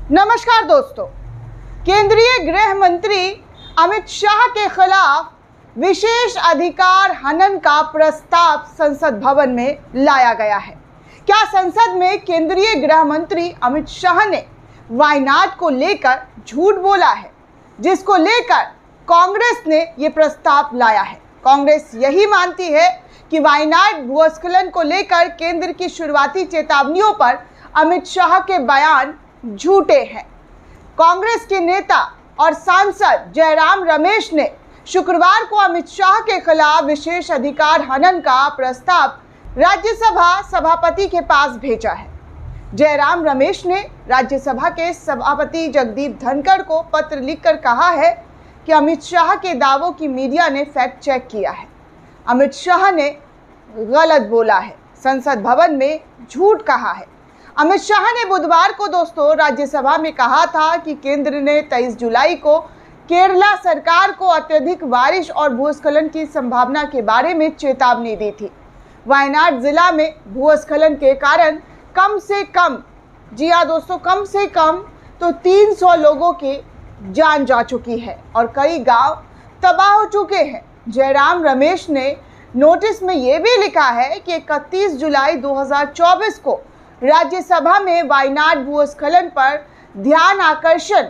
नमस्कार दोस्तों, केंद्रीय गृह मंत्री अमित शाह के खिलाफ विशेष अधिकार हनन का प्रस्ताव संसद भवन में लाया गया है। क्या संसद में केंद्रीय गृह मंत्री अमित शाह ने वायनाड को लेकर झूठ बोला है, जिसको लेकर कांग्रेस ने ये प्रस्ताव लाया है। कांग्रेस यही मानती है कि वायनाड भूस्खलन को लेकर केंद्र की शुरुआती चेतावनियों पर अमित शाह के बयान झूठे हैं। कांग्रेस के नेता और सांसद जयराम रमेश ने शुक्रवार को अमित शाह के खिलाफ विशेष अधिकार हनन का प्रस्ताव राज्यसभा सभापति के पास भेजा है। जयराम रमेश ने राज्यसभा के सभापति जगदीप धनखड़ को पत्र लिखकर कहा है कि अमित शाह के दावों की मीडिया ने फैक्ट चेक किया है। अमित शाह ने गलत बोला है, संसद भवन में झूठ कहा है। अमित शाह ने बुधवार को दोस्तों राज्यसभा में कहा था कि केंद्र ने 23 जुलाई को केरला सरकार को अत्यधिक बारिश और भूस्खलन की संभावना के बारे में चेतावनी दी थी। वायनाड जिला में भूस्खलन के कारण कम से कम, जी हाँ दोस्तों, कम से कम तो 300 लोगों की जान जा चुकी है और कई गांव तबाह हो चुके हैं। जयराम रमेश ने नोटिस में ये भी लिखा है कि 31 जुलाई 2024 को राज्यसभा में वायनाड भूस्खलन पर ध्यान आकर्षण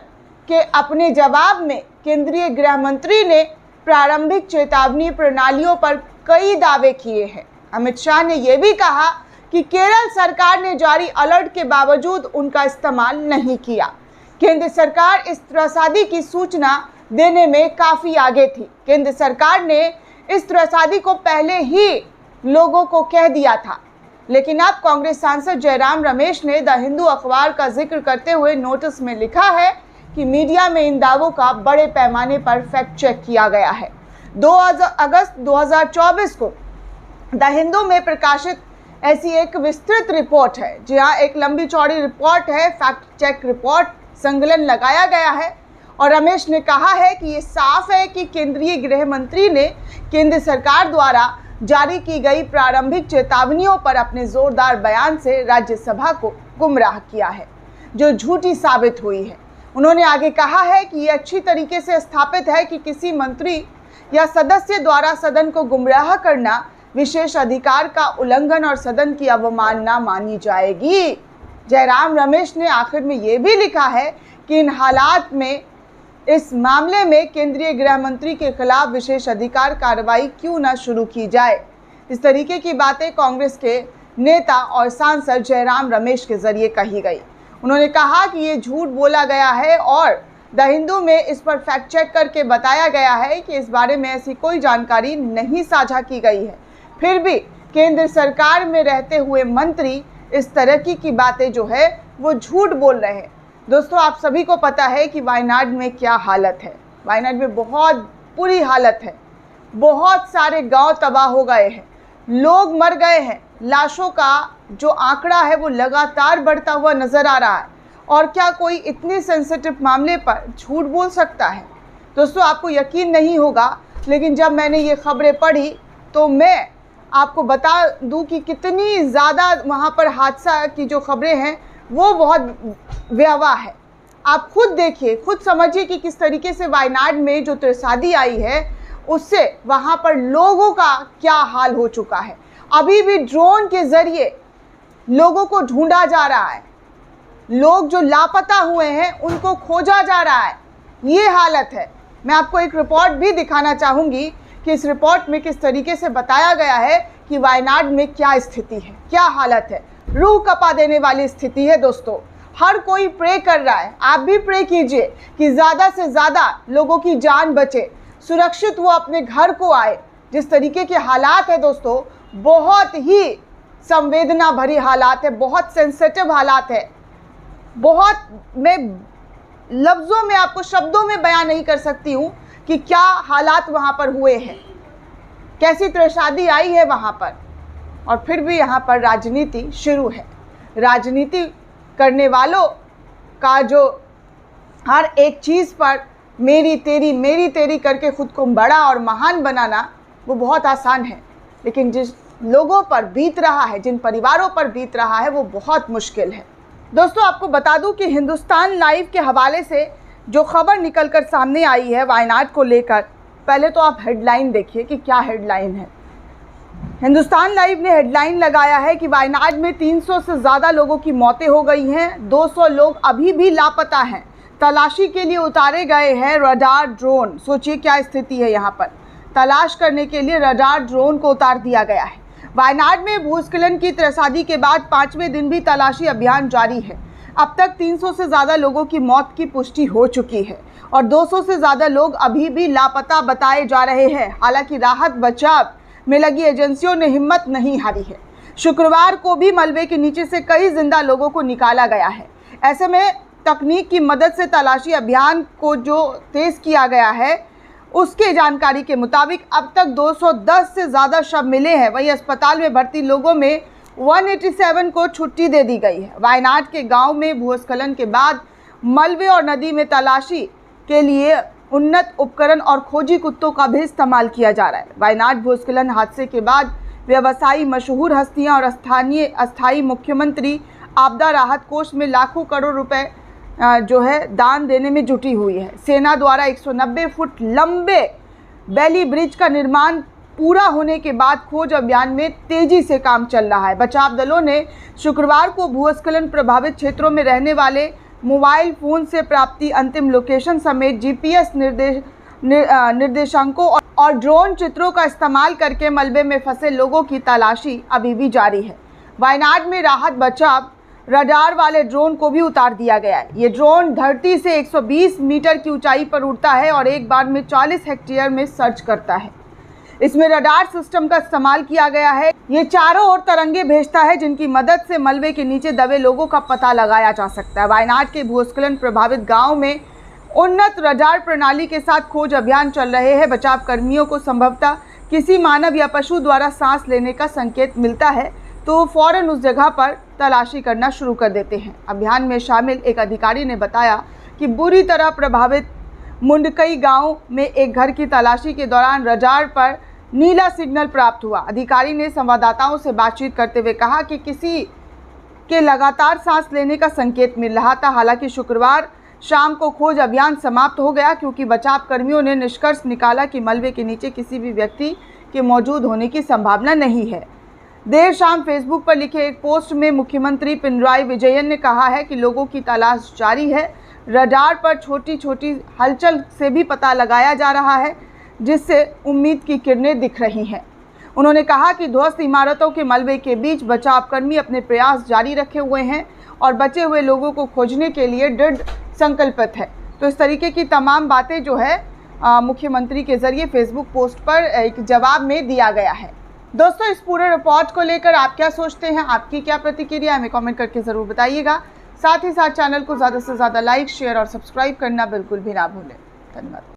के अपने जवाब में केंद्रीय गृह मंत्री ने प्रारंभिक चेतावनी प्रणालियों पर कई दावे किए हैं। अमित शाह ने यह भी कहा कि केरल सरकार ने जारी अलर्ट के बावजूद उनका इस्तेमाल नहीं किया। केंद्र सरकार इस त्रसादी की सूचना देने में काफ़ी आगे थी। केंद्र सरकार ने इस त्रसादी को पहले ही लोगों को कह दिया था, लेकिन अब कांग्रेस सांसद जयराम रमेश ने द हिंदू अखबार का जिक्र करते हुए नोटिस में लिखा है कि मीडिया में इन दावों का बड़े पैमाने पर फैक्ट चेक किया गया है। 2 अगस्त 2024 को द हिंदू में प्रकाशित ऐसी एक विस्तृत रिपोर्ट है, जहां एक लंबी चौड़ी रिपोर्ट है, फैक्ट चेक रिपोर्ट संकलन लगाया गया है। और रमेश ने कहा है कि ये साफ है कि केंद्रीय गृह मंत्री ने केंद्र सरकार द्वारा जारी की गई प्रारंभिक चेतावनियों पर अपने जोरदार बयान से राज्यसभा को गुमराह किया है, जो झूठी साबित हुई है। उन्होंने आगे कहा है कि ये अच्छी तरीके से स्थापित है कि किसी मंत्री या सदस्य द्वारा सदन को गुमराह करना विशेष अधिकार का उल्लंघन और सदन की अवमानना मानी जाएगी। जयराम रमेश ने आखिर में ये भी लिखा है कि इन हालात में इस मामले में केंद्रीय गृह मंत्री के खिलाफ विशेष अधिकार कार्रवाई क्यों न शुरू की जाए। इस तरीके की बातें कांग्रेस के नेता और सांसद जयराम रमेश के जरिए कही गई। उन्होंने कहा कि ये झूठ बोला गया है और द हिंदू में इस पर फैक्ट चेक करके बताया गया है कि इस बारे में ऐसी कोई जानकारी नहीं साझा की गई है। फिर भी केंद्र सरकार में रहते हुए मंत्री इस तरह की बातें जो है वो झूठ बोल रहे हैं। दोस्तों, आप सभी को पता है कि वायनाड में क्या हालत है। वायनाड में बहुत बुरी हालत है, बहुत सारे गांव तबाह हो गए हैं, लोग मर गए हैं। लाशों का जो आंकड़ा है वो लगातार बढ़ता हुआ नज़र आ रहा है। और क्या कोई इतने सेंसिटिव मामले पर झूठ बोल सकता है? दोस्तों, आपको यकीन नहीं होगा, लेकिन जब मैंने ये खबरें पढ़ी तो मैं आपको बता दूं कि कितनी ज़्यादा वहाँ पर हादसा की जो खबरें हैं वो बहुत भयावह है। आप खुद देखिए, खुद समझिए कि किस तरीके से वायनाड में जो त्रसादी आई है उससे वहाँ पर लोगों का क्या हाल हो चुका है। अभी भी ड्रोन के ज़रिए लोगों को ढूंढा जा रहा है, लोग जो लापता हुए हैं उनको खोजा जा रहा है। ये हालत है। मैं आपको एक रिपोर्ट भी दिखाना चाहूँगी कि इस रिपोर्ट में किस तरीके से बताया गया है कि वायनाड में क्या स्थिति है, क्या हालत है। रूह कपा देने वाली स्थिति है दोस्तों। हर कोई प्रे कर रहा है, आप भी प्रे कीजिए कि ज़्यादा से ज़्यादा लोगों की जान बचे, सुरक्षित वो अपने घर को आए। जिस तरीके के हालात है दोस्तों, बहुत ही संवेदना भरी हालात है, बहुत सेंसिटिव हालात है। बहुत, मैं लफ्ज़ों में आपको शब्दों में बयान नहीं कर सकती हूँ कि क्या हालात वहाँ पर हुए हैं, कैसी त्रसादी आई है वहाँ पर। और फिर भी यहाँ पर राजनीति शुरू है। राजनीति करने वालों का जो हर एक चीज़ पर मेरी तेरी करके खुद को बड़ा और महान बनाना वो बहुत आसान है, लेकिन जिस लोगों पर बीत रहा है, जिन परिवारों पर बीत रहा है, वो बहुत मुश्किल है। दोस्तों आपको बता दूं कि हिंदुस्तान लाइव के हवाले से जो खबर निकलकर सामने आई है वायनाड को लेकर, पहले तो आप हेडलाइन देखिए कि क्या हेडलाइन है। हिंदुस्तान लाइव ने हेडलाइन लगाया है कि वायनाड में 300 से ज़्यादा लोगों की मौतें हो गई हैं, 200 लोग अभी भी लापता हैं, तलाशी के लिए उतारे गए हैं रडार ड्रोन। सोचिए क्या स्थिति है यहाँ पर, तलाश करने के लिए रडार ड्रोन को उतार दिया गया है। वायनाड में भूस्खलन की त्रसादी के बाद 5वें दिन भी तलाशी अभियान जारी है। अब तक 300 से ज़्यादा लोगों की मौत की पुष्टि हो चुकी है और 200 से ज़्यादा लोग अभी भी लापता बताए जा रहे हैं। हालांकि राहत बचाव में लगी एजेंसियों ने हिम्मत नहीं हारी है। शुक्रवार को भी मलबे के नीचे से कई जिंदा लोगों को निकाला गया है। ऐसे में तकनीक की मदद से तलाशी अभियान को जो तेज किया गया है, उसके जानकारी के मुताबिक अब तक 210 से ज़्यादा शव मिले हैं। वहीं अस्पताल में भर्ती लोगों में 187 को छुट्टी दे दी गई है। वायनाड के गांव में भूस्खलन के बाद मलबे और नदी में तलाशी के लिए उन्नत उपकरण और खोजी कुत्तों का भी इस्तेमाल किया जा रहा है। वायनाड भूस्खलन हादसे के बाद व्यवसायी, मशहूर हस्तियां और अस्थायी मुख्यमंत्री आपदा राहत कोष में लाखों करोड़ रुपए जो है दान देने में जुटी हुई है। सेना द्वारा 190 फुट लंबे बैली ब्रिज का निर्माण पूरा होने के बाद खोज अभियान में तेजी से काम चल रहा है। बचाव दलों ने शुक्रवार को भूस्खलन प्रभावित क्षेत्रों में रहने वाले मोबाइल फ़ोन से प्राप्ति अंतिम लोकेशन समेत जीपीएस निर्देशांकों और ड्रोन चित्रों का इस्तेमाल करके मलबे में फंसे लोगों की तलाशी अभी भी जारी है। वायनाड में राहत बचाव रडार वाले ड्रोन को भी उतार दिया गया है। ये ड्रोन धरती से 120 मीटर की ऊंचाई पर उड़ता है और एक बार में 40 हेक्टेयर में सर्च करता है। इसमें रडार सिस्टम का इस्तेमाल किया गया है। ये चारों ओर तरंगे भेजता है जिनकी मदद से मलबे के नीचे दबे लोगों का पता लगाया जा सकता है। वायनाड के भूस्खलन प्रभावित गांव में उन्नत रडार प्रणाली के साथ खोज अभियान चल रहे हैं। बचाव कर्मियों को संभवतः किसी मानव या पशु द्वारा सांस लेने का संकेत मिलता है तो वो फौरन उस जगह पर तलाशी करना शुरू कर देते हैं। अभियान में शामिल एक अधिकारी ने बताया कि बुरी तरह प्रभावित मुंडकई गांव में एक घर की तलाशी के दौरान रडार पर नीला सिग्नल प्राप्त हुआ। अधिकारी ने संवाददाताओं से बातचीत करते हुए कहा कि किसी के लगातार सांस लेने का संकेत मिल रहा था। हालांकि शुक्रवार शाम को खोज अभियान समाप्त हो गया क्योंकि बचाव कर्मियों ने निष्कर्ष निकाला कि मलबे के नीचे किसी भी व्यक्ति के मौजूद होने की संभावना नहीं है। देर शाम फेसबुक पर लिखे एक पोस्ट में मुख्यमंत्री पिनराई विजयन ने कहा है कि लोगों की तलाश जारी है। रडार पर छोटी छोटी हलचल से भी पता लगाया जा रहा है जिससे उम्मीद की किरणें दिख रही हैं। उन्होंने कहा कि ध्वस्त इमारतों के मलबे के बीच बचावकर्मी अपने प्रयास जारी रखे हुए हैं और बचे हुए लोगों को खोजने के लिए दृढ़ संकल्पित है। तो इस तरीके की तमाम बातें जो है मुख्यमंत्री के जरिए फेसबुक पोस्ट पर एक जवाब में दिया गया है। दोस्तों इस पूरे रिपोर्ट को लेकर आप क्या सोचते हैं, आपकी क्या प्रतिक्रिया, हमें कमेंट करके ज़रूर बताइएगा। साथ ही साथ चैनल को ज़्यादा से ज़्यादा लाइक, शेयर और सब्सक्राइब करना बिल्कुल भी ना भूलें। धन्यवाद।